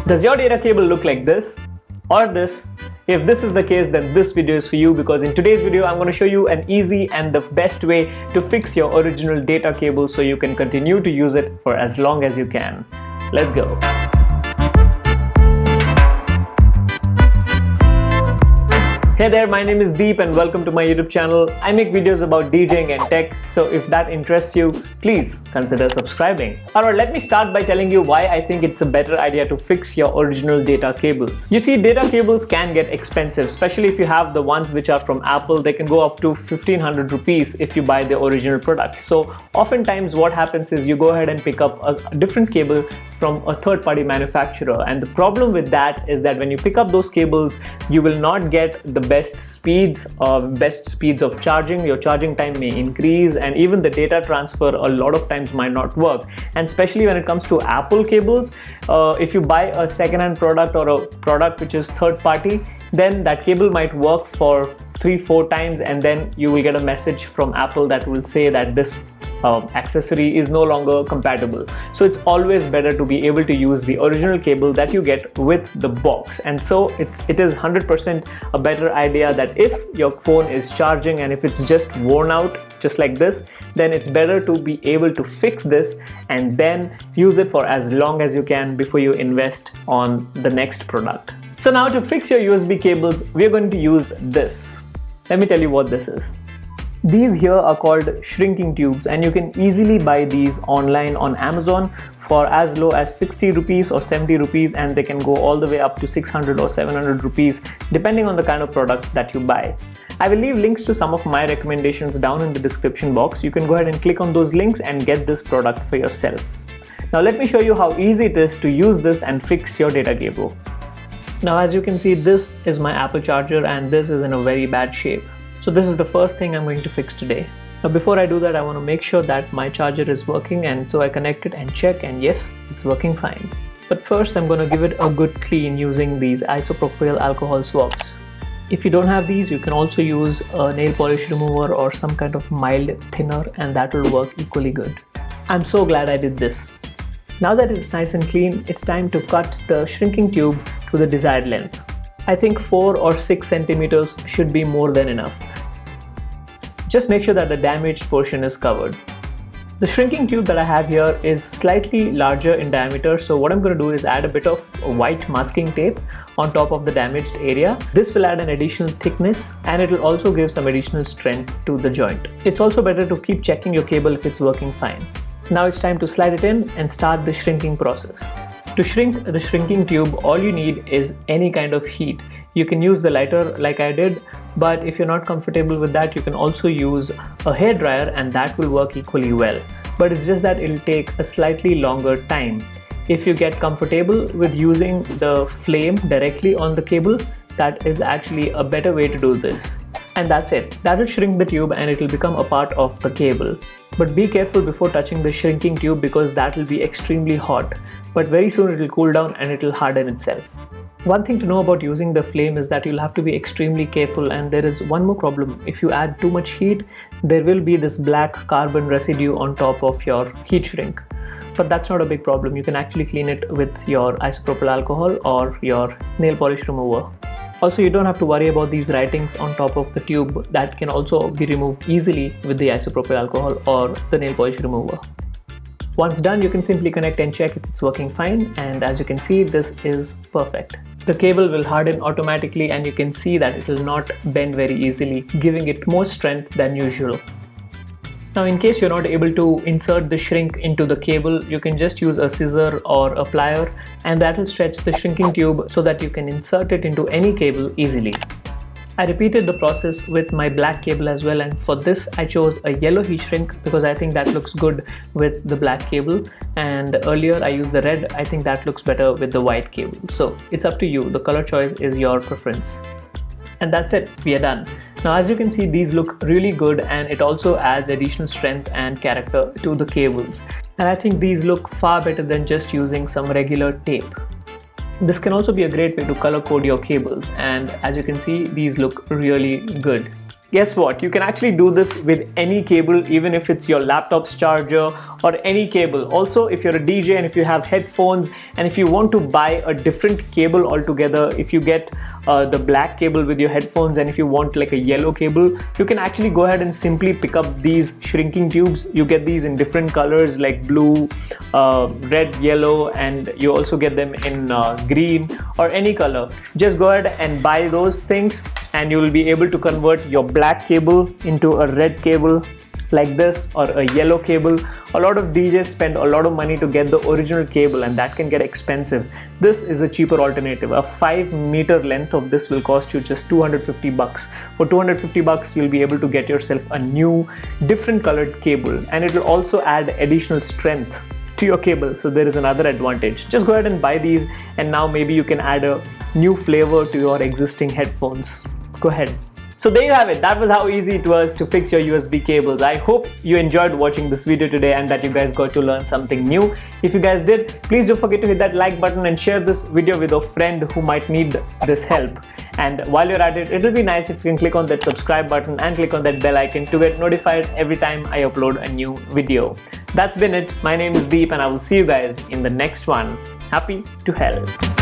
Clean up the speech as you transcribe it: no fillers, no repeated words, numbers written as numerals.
Does your data cable look like this or this? If this is the case, then this video is for you, because in today's video I'm going to show you an easy and the best way to fix your original data cable so you can continue to use it for as long as you can. Let's go. Hey there, my name is Deep and welcome to my YouTube channel. I make videos about DJing and tech, so if that interests you, please consider subscribing. Alright, let me start by telling you why I think it's a better idea to fix your original data cables. You see, data cables can get expensive, especially if you have the ones which are from Apple. They can go up to 1500 rupees if you buy the original product. So oftentimes what happens is you go ahead and pick up a different cable from a third-party manufacturer, and the problem with that is that when you pick up those cables, you will not get the best speeds of charging. Your charging time may increase, and even the data transfer a lot of times might not work. And especially when it comes to Apple cables, if you buy a second-hand product or a product which is third-party, then that cable might work for 3-4 times, and then you will get a message from Apple that will say that this accessory is no longer compatible. So it's always better to be able to use the original cable that you get with the box. And so it is 100% a better idea that if your phone is charging and if it's just worn out just like this, then it's better to be able to fix this and then use it for as long as you can before you invest on the next product. So now to fix your USB cables, we're going to use this. Let me tell you what this is. These here are called shrinking tubes, and you can easily buy these online on Amazon for as low as 60 rupees or 70 rupees, and they can go all the way up to 600 or 700 rupees depending on the kind of product that you buy. I will leave links to some of my recommendations down in the description box. You can go ahead and click on those links and get this product for yourself. Now let me show you how easy it is to use this and fix your data cable. Now as you can see, this is my Apple charger and this is in a very bad shape. So this is the first thing I'm going to fix today. Now before I do that, I want to make sure that my charger is working, and so I connect it and check, and yes, it's working fine. But first I'm going to give it a good clean using these isopropyl alcohol swabs. If you don't have these, you can also use a nail polish remover or some kind of mild thinner, and that will work equally good. I'm so glad I did this. Now that it's nice and clean, it's time to cut the shrinking tube to the desired length. I think 4 or 6 centimeters should be more than enough. Just make sure that the damaged portion is covered. The shrinking tube that I have here is slightly larger in diameter, so what I'm going to do is add a bit of white masking tape on top of the damaged area. This will add an additional thickness, and it will also give some additional strength to the joint. It's also better to keep checking your cable if it's working fine. Now it's time to slide it in and start the shrinking process. To shrink the shrinking tube, all you need is any kind of heat. You can use the lighter like I did, but if you're not comfortable with that, you can also use a hairdryer, and that will work equally well. But it's just that it'll take a slightly longer time. If you get comfortable with using the flame directly on the cable, that is actually a better way to do this. And that's it. That will shrink the tube and it will become a part of the cable. But be careful before touching the shrinking tube, because that will be extremely hot. But very soon it will cool down and it will harden itself. One thing to know about using the flame is that you'll have to be extremely careful, and there is one more problem. If you add too much heat, there will be this black carbon residue on top of your heat shrink. But that's not a big problem. You can actually clean it with your isopropyl alcohol or your nail polish remover. Also, you don't have to worry about these writings on top of the tube. That can also be removed easily with the isopropyl alcohol or the nail polish remover. Once done, you can simply connect and check if it's working fine, and as you can see, this is perfect. The cable will harden automatically, and you can see that it will not bend very easily, giving it more strength than usual. Now in case you're not able to insert the shrink into the cable, you can just use a scissor or a plier, and that will stretch the shrinking tube so that you can insert it into any cable easily. I repeated the process with my black cable as well, and for this I chose a yellow heat shrink because I think that looks good with the black cable, and earlier I used the red. I think that looks better with the white cable. So it's up to you. The color choice is your preference. And that's it, we are done. Now as you can see, these look really good, and it also adds additional strength and character to the cables. And I think these look far better than just using some regular tape. This can also be a great way to color code your cables, and as you can see, these look really good. Guess what? You can actually do this with any cable, even if it's your laptop's charger or any cable. Also, if you're a DJ and if you have headphones and if you want to buy a different cable altogether, if you get the black cable with your headphones and if you want like a yellow cable, you can actually go ahead and simply pick up these shrinking tubes. You get these in different colors like blue, red, yellow, and you also get them in green or any color. Just go ahead and buy those things and you will be able to convert your black cable into a red cable like this, or a yellow cable. A lot of DJs spend a lot of money to get the original cable, and that can get expensive. This is a cheaper alternative. A 5-meter length of this will cost you just 250 bucks. For 250 bucks, you'll be able to get yourself a new, different colored cable, and it will also add additional strength to your cable. So there is another advantage. Just go ahead and buy these, and now maybe you can add a new flavor to your existing headphones. Go ahead. So there you have it. That was how easy it was to fix your USB cables. I hope you enjoyed watching this video today and that you guys got to learn something new. If you guys did, please don't forget to hit that like button and share this video with a friend who might need this help. And while you're at it, it'll be nice if you can click on that subscribe button and click on that bell icon to get notified every time I upload a new video. That's been it. My name is Deep and I will see you guys in the next one. Happy to help.